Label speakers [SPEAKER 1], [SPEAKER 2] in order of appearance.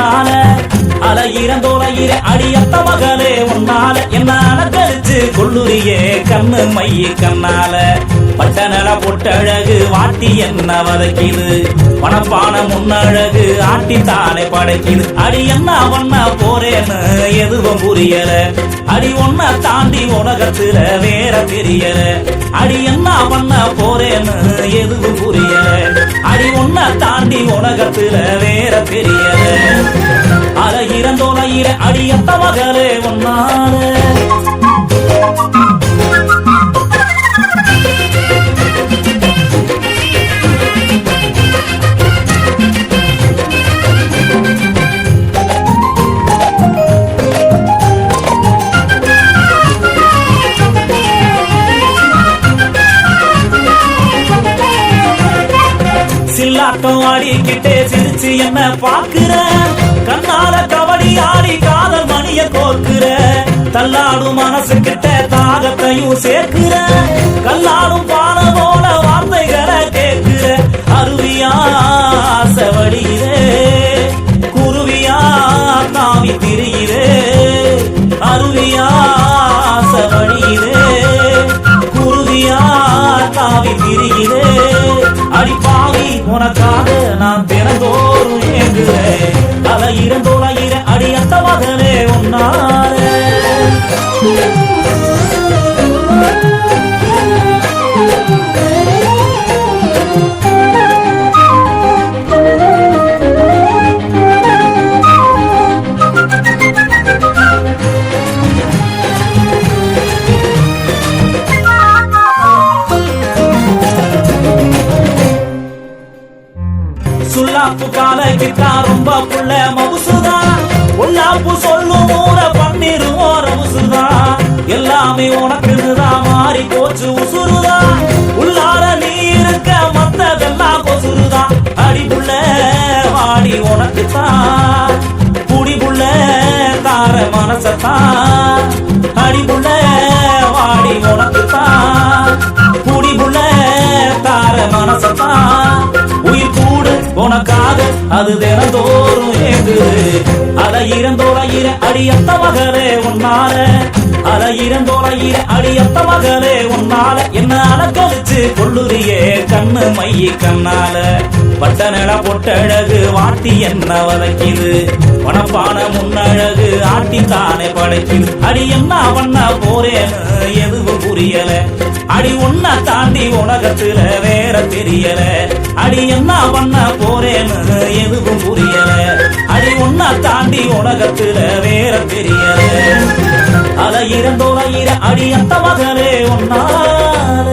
[SPEAKER 1] உன்னால அலையிறந்தோலையிற அடியத்த மகளே உன்னால என்ன அலங்கரிச்சு கொள்ளுரியே கண்ணு மைய கண்ணால பட்டநல பொட்டழகு வாட்டி என்ன வதக்கிது பணப்பான முன்னழகு ஆட்டித்தானே படைக்குது அடி என்ன பண்ண போறேன்னு எதுவும் புரியல அடி ஒன்ன தாண்டி உலகத்துல வேற தெரியல அடி என்ன பண்ண போறேன்னு எதுவும் புரியல அடி ஒன்ன தாண்டி உலகத்துல வேற தெரியல அலையிறந்தோலையிற அடியத்த மகளே உன்னால சில்லாட்டம் ஆடிக்கிட்டே சிரிச்சு என்ன பாக்குற கண்ணால கபடி ஆடி காதல் மணிய கோக்குற தள்ளாடும் மனசு கிட்ட தாகத்தையும் சேர்க்கிற கல்லாடும் பால போல வார்த்தைகளை கேட்கிற அருவியா செவடியிலே குருவியா தாவி திரியிலே அருவியா செவடியிலே குருவியா தாவி திரியிலே அடிப்பாவி உனக்காக நான் தினந்தோறும் ஏங்குறேன் அலையிறந்தோலையிற அடியத்த மகனே உன்னால சுல்லாப்பு கால கிட்டா ரொம்ப புள்ள மவுசுதா உள்ளாப்பு சொல்லும் ஊர பண்ணிருவோம் ரவுசுதா எல்லாமே உனக்குதான் மாறி போச்சு உசுருதா உள்ளார நீ இருக்க மத்ததெல்லாம் கொசுருதா அடிப்புள்ள வாடி உனக்குத்தான் குடிப்புள்ள தார மனசத்தான் அடிப்புள்ள வாடி உனக்குத்தான் குடிப்புள்ள தார மனசத்தான் உயிர் கூடு உனக்காக அது தினந்தோறும் ஏங்குது அலையிறந்தோலையிற அடியத்த மகளே உன்னால அலையிறந்தோலையிற அடியத்த மகளே உன்னால என்ன அலங்கரிச்சு கொள்ளுரியே கண்ணு மைய கண்ணால பட்டநல பொட்டழகு வாட்டி என்ன வதக்கிது பணப்பான முன்னழகு ஆட்டித்தானே படைக்குது அடி என்ன பண்ண போறேன்னு எதுவும் புரியல அடி ஒன்ன தாண்டி உலகத்துல வேற தெரியல அடி என்ன பண்ண போறேன்னு எதுவும் புரியல அடி ஒன்ன தாண்டி உலகத்துல வேற தெரியல அலையிறந்தோலையிற அடியத்த மகளே உன்னால